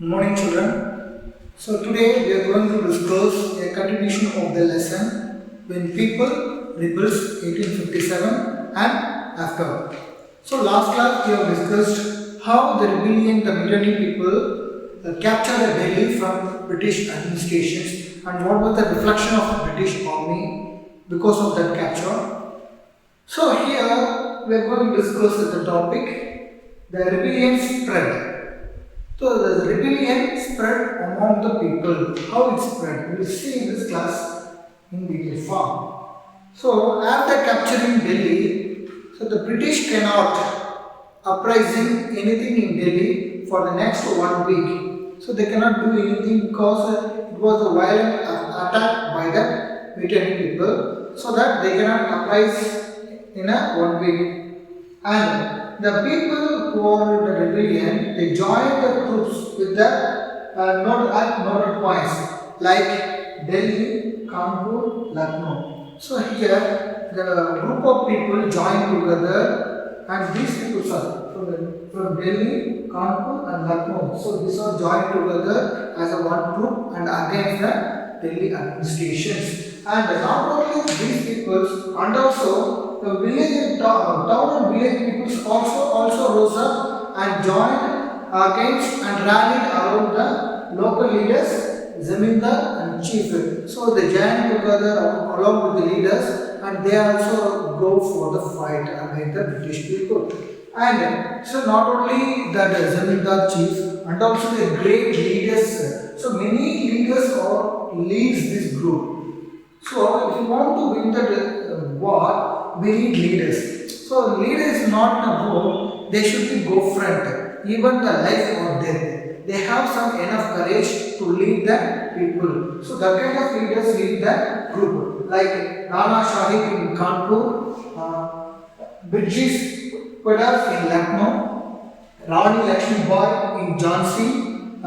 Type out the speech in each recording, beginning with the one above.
Good morning, children. So today we are going to discuss a continuation of the lesson when people rebels 1857 and after. So last class we have discussed how the rebellion, the Mutiny people captured Delhi from British administrations and what was the reflection of the British army because of that capture. So here we are going to discuss the topic the rebellion spread. So the rebellion spread among the people. How it spread? We will see in this class in detail form. So after capturing Delhi, so the British cannot uprising anything in Delhi for the next 1 week. So they cannot do anything because it was a violent attack by the Mutiny people. So that they cannot uprise in a 1 week. And the people who are in the rebellion, they joined the troops with the noted points like Delhi, Kanpur, Lucknow. So here the group of people joined together and these people are from Delhi, Kanpur and Lucknow. So these are joined together as a one group and against the Delhi administrations. And not only these people and also the village town and village peoples also rose up and joined against and rallied around the local leaders, Zamindar and chief. So they joined together along with the leaders and they also go for the fight against the British people. And so not only that Zamindar chief and also the great leaders. So many leaders leads this group. So if you want to win the war, we need leaders. So leader is not a war, they should be go front, even the life or death. They have some enough courage to lead the people. So that kind of leaders lead the group. Like Nana Shahid in Kanpur, British Padars in Lucknow, Rani Lakshmi Bai in Jhansi,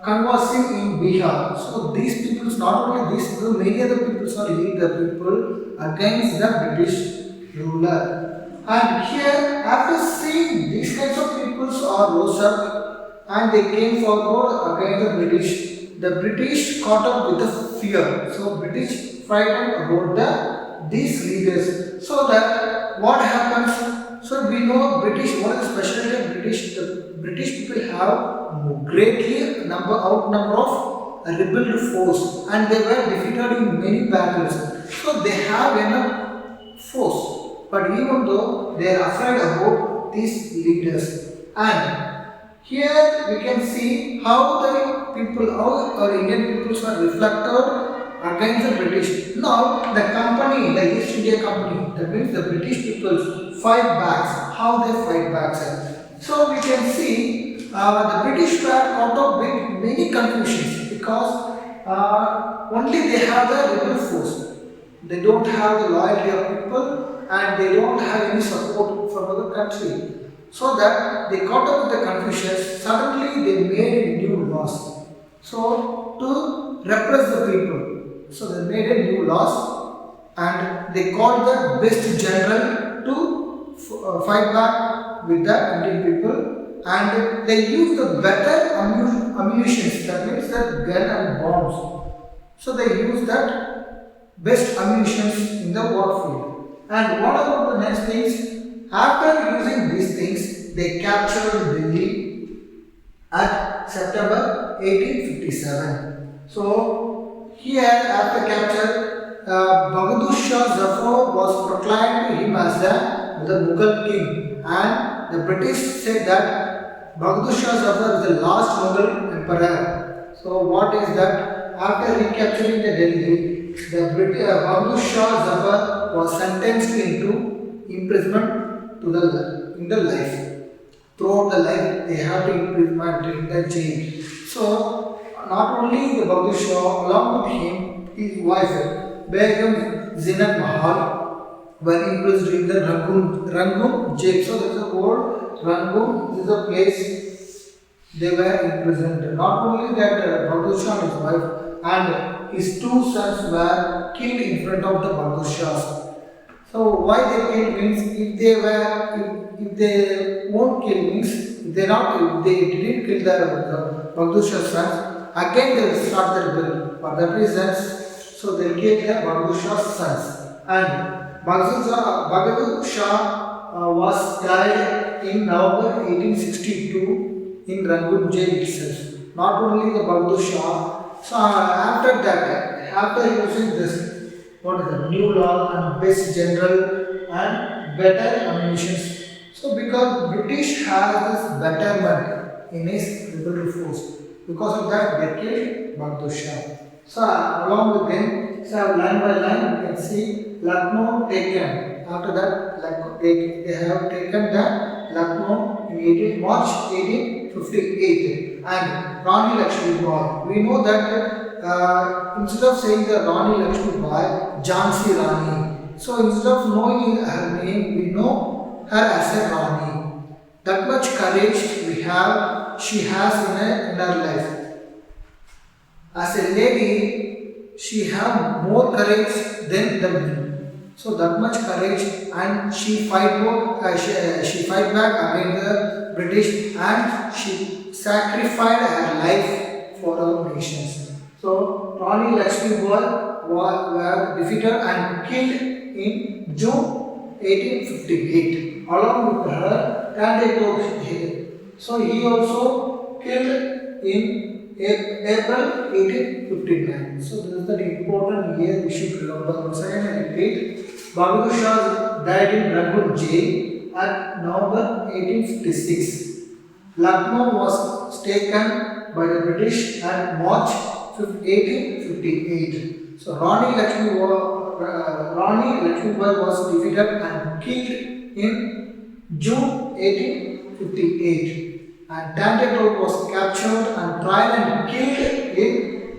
Kanwar Singh in Bihar. So these people, not only these people, many other people are leading the people against the British ruler. And here, after seeing these kinds of people are rose up and they came forward against the British. The British caught up with the fear. So British frightened about these leaders. So that what happens? So we know British. What is the specialty of British? The British people have greatly outnumber of a rebel force, and they were defeated in many battles. So they have enough force, but even though they are afraid about these leaders. And here we can see how how our Indian peoples are reflected against the British. Now the company, the East India Company, that means the British people fight back. How they fight back? So we can see the British were caught up with many confusions because only they have the rebel force. They don't have the loyalty of people and they don't have any support from other country. So that they caught up with the confusions. Suddenly they made new laws. So to repress the people. So they made a new laws and they called the best general to fight back with the Indian people. And they use the better ammunition, that means the gun and bombs. So they use that best ammunition in the warfield. And what about the next things? After using these things, they captured Delhi at September 1857. So here after capture, Bahadur Shah Zafar was proclaimed to him as the Mughal king, and the British said that Bahadur Shah Zafar is the last Mughal emperor. So what is that? After recapturing the Delhi, the Bahadur Shah Zafar was sentenced into imprisonment in the life. Throughout the life, they have to imprisonment in the jail. So not only the Bahadur Shah, along with him, his wife Begum Zinat Mahal were imprisoned in the Rangoon jail. So there is a word Rangoon. This is a place they were imprisoned. Not only that, Bahadur Shah and his wife and his two sons were killed in front of the Bahadur Shahs. So why they killed means if they won't kill means if they didn't kill the Bahadur Shah's sons. Again they will start the rebellion. For that reason, so they kill the Bahadur Shah's sons. And Bahadur Shah was died in November 1862 in Rangoon jail itself. Not only the Bahadur Shah, so after that, after using this, what is the new law and best general and better ammunition. So because British has this betterment in his rebel force, because of that they killed Bahadur Shah. So along with them, so line by line you can see Lucknow taken. After that, they have taken the Lucknow in March 1858 and Rani Lakshmi Bai. We know that instead of saying the Rani Lakshmi Bai, Jhansi Rani. So instead of knowing her name, we know her as a Rani. That much courage she has in her life. As a lady, she have more courage than the men. So that much courage, and she fight back against the British, and she sacrificed her life for our nations. So Rani Lakshmi Bai were defeated and killed in June 1858. Along with her, Tande Toh. So he also killed in April 1859. So this is the important year we should remember. Once again I repeat, Bahadur Shah died in Rangoon jail at November 1856. Lucknow was taken by the British at March 1858. So Rani Lakshmi Bai was defeated and killed in June 1858. And Tande Toh was captured and tried and killed in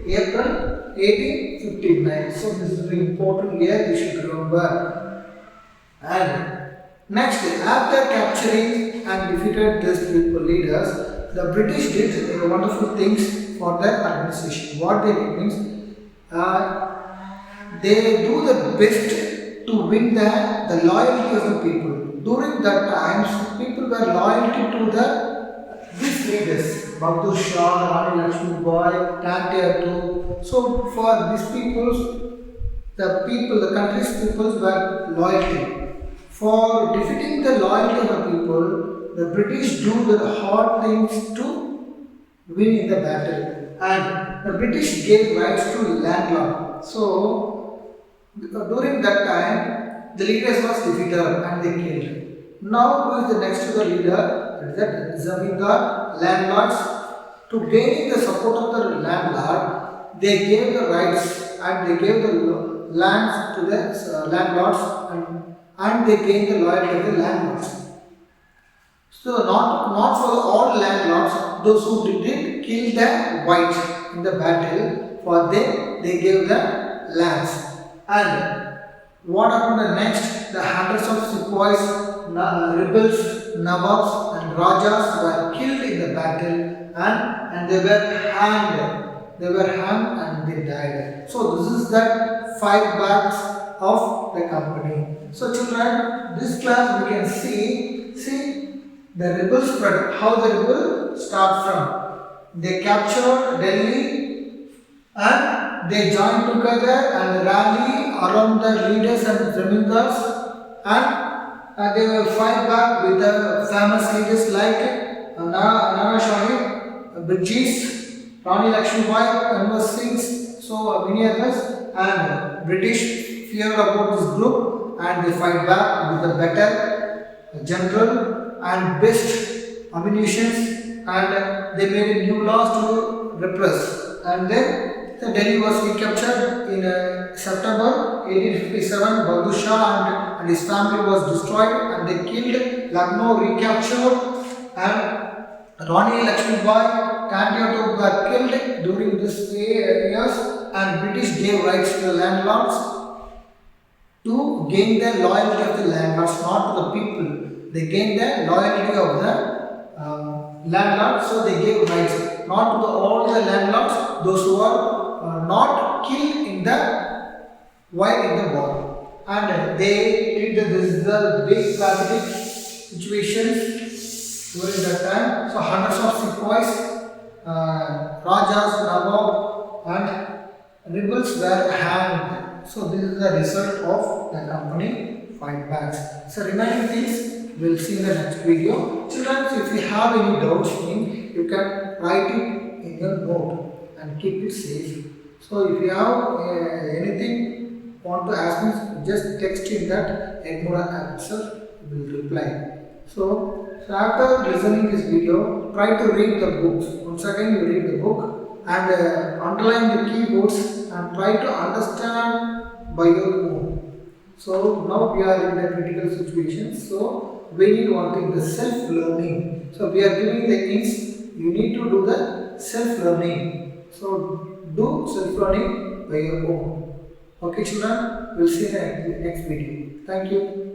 April 1859. So this is an important year we should remember. And next, after capturing and defeated these people leaders, the British did wonderful things for their administration. What they did means they do the best to win the loyalty of the people. During that time, people were loyalty to these leaders, Bahadur Shah, Rani Lakshmi Bai, Tande Toh. So for these the country's people were loyalty. For defeating the loyalty of the people, the British do the hard things to win in the battle. And the British gave rights to landlord. So during that time, the leaders was defeated and they killed. Now who is the next to the leader? That Zamindar, landlords. To gain the support of the landlord, they gave the rights and they gave the lands to the landlords and they gained the loyalty of the landlords. So not for all landlords, those who didn't kill the white in the battle, for them they gave the lands. And what happened next? The hundreds of sepoys, rebels, Nawabs and Rajas were killed in the battle and they were hanged. They were hanged and they died. So this is the 5 backs of the company. So children, this class we can see the rebel spread. How the rebel start from? They captured Delhi and they joined together and rally around the leaders and zamindars and they will fight back with the famous leaders like Nana Shahid, British, Rani Lakshmi Bai, Anwar Singhs, so many others, and British feared about this group and they fight back with the better general and best ammunitions and they made a new laws to repress. And then the Delhi was recaptured in September 1857. Bahadur Shah and his family was destroyed and they killed. Lucknow recaptured and Rani Lakshmi Bai, Tande Toh were killed during this years and British gave rights to the landlords to gain the loyalty of the landlords, not to the people. They gained the loyalty of the landlords, so they gave rights not to all the landlords, those who are not killed in the while in the war. And they did this is the big traumatic situations during that time. So hundreds of sepoys Rajas, Nawab and rebels were hanged. So this is the result of the company fight backs. So remaining things we'll see in the next video. Children, if you have any doubts, you can write it in your note and keep it safe. So if you have anything want to ask me, just text in that Egmora answer will reply. So after listening this video, try to read the books. Once again, you read the book and underline the keywords and try to understand by your own. So now we are in the critical situation. So we need one thing, the self-learning. So we are giving the hints. You need to do the self-learning. So do self-learning by your own. Okay, children. We'll see you in the next video. Thank you.